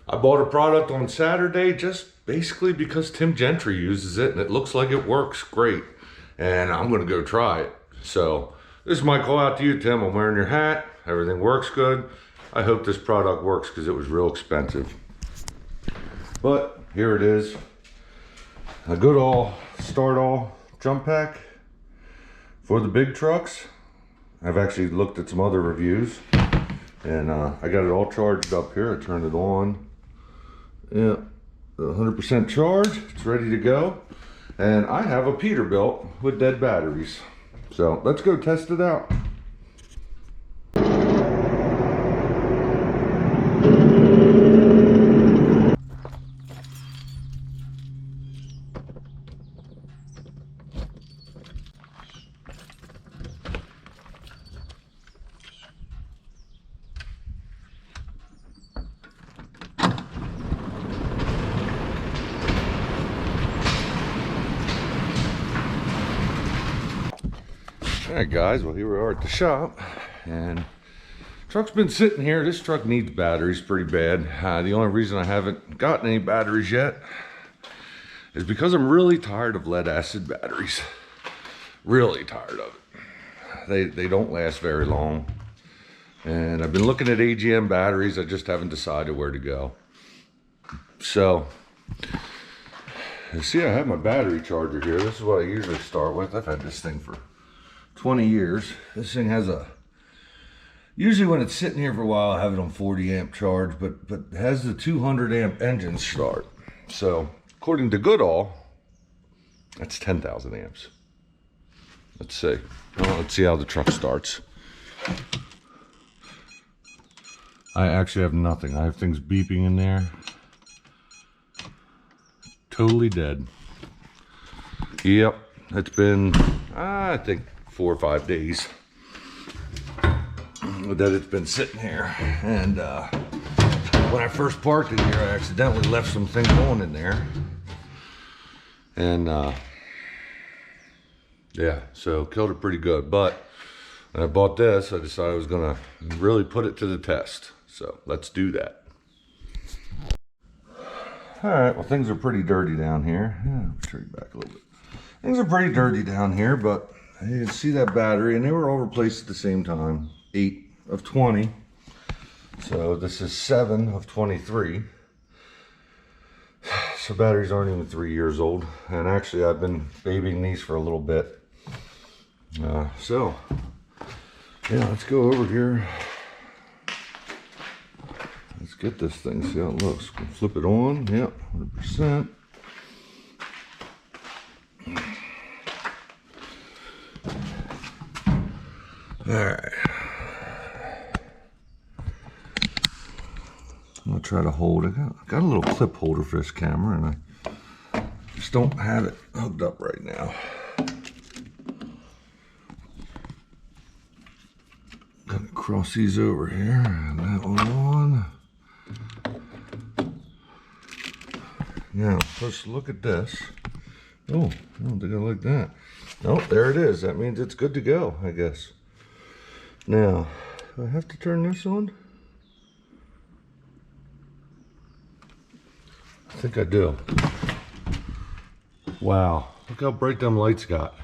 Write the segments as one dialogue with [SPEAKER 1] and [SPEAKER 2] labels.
[SPEAKER 1] I bought a product on Saturday just basically because Tim Gentry uses it and it looks like it works great. And I'm gonna go try it. So this is my call out to you, Tim. I'm wearing your hat. Everything works good. I hope this product works because it was real expensive. But here it is. A Goodall Jump pack for the big trucks. I've actually looked at some other reviews and I got it all charged up here. I turned it on. Yeah, 100% charged. It's ready to go. And I have a Peterbilt with dead batteries. So let's go test it out. Alright guys, well here we are at the shop and truck's been sitting here. This truck needs batteries pretty bad. The only reason I haven't gotten any batteries yet is because I'm really tired of lead acid batteries. Really tired of it. They don't last very long. And I've been looking at AGM batteries. I just haven't decided where to go. So, you see I have my battery charger here. This is what I usually start with. I've had this thing for 20 years. This thing has a, usually when it's sitting here for a while, I have it on 40 amp charge, but it has the 200 amp engine start. So according to Goodall, that's 10,000 amps. Let's see. Well, let's see how the truck starts. I actually have nothing. I have things beeping in there. Totally dead. Yep, it's been, I think, 4 or 5 days that it's been sitting here. And when I first parked it here, I accidentally left some things on in there. And yeah, so killed it pretty good. But when I bought this, I decided I was gonna really put it to the test. So let's do that. All right, well, things are pretty dirty down here. Yeah, let me turn you back a little bit. Things are pretty dirty down here, but you can see that battery, and they were all replaced at the same time. 8 of 20. So this is 7 of 23. So batteries aren't even 3 years old. And actually, I've been babying these for a little bit. So, yeah, let's go over here. Let's get this thing, see how it looks. Flip it on, yep, 100%. All right. I'm gonna try to hold it. I got a little clip holder for this camera, and I just don't have it hooked up right now. Gonna cross these over here, and that one on. Now, let's look at this. Oh, I don't think I like that. Nope, there it is. That means it's good to go, I guess. Now, do I have to turn this on? I think I do. Wow, look how bright them lights got.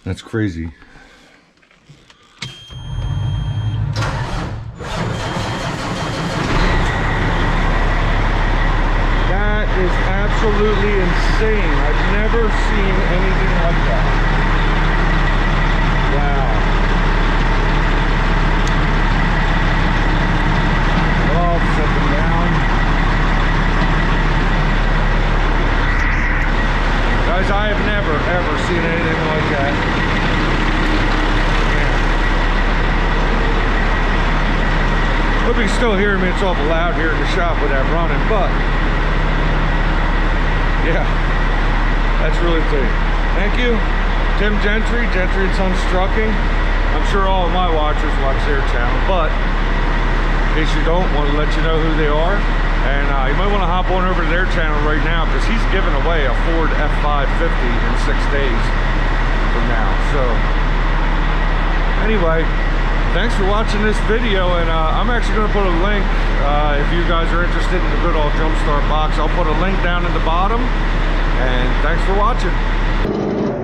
[SPEAKER 1] That's crazy. That is absolutely insane. I've never seen anything like that. Wow. Set them down. Guys, I have never ever seen anything like that. Man. Hope you can still hear me. It's awful loud here in the shop with that running, but yeah, that's really clean. Thank you, Tim Gentry, Gentry & Sons Trucking. I'm sure all of my watchers watch their channel, but in case you don't, want to let you know who they are. And you might want to hop on over to their channel right now because he's giving away a Ford F550 in 6 days from now. So anyway, thanks for watching this video, and I'm actually going to put a link if you guys are interested in the Goodall Jump Start box. I'll put a link down in the bottom, and thanks for watching.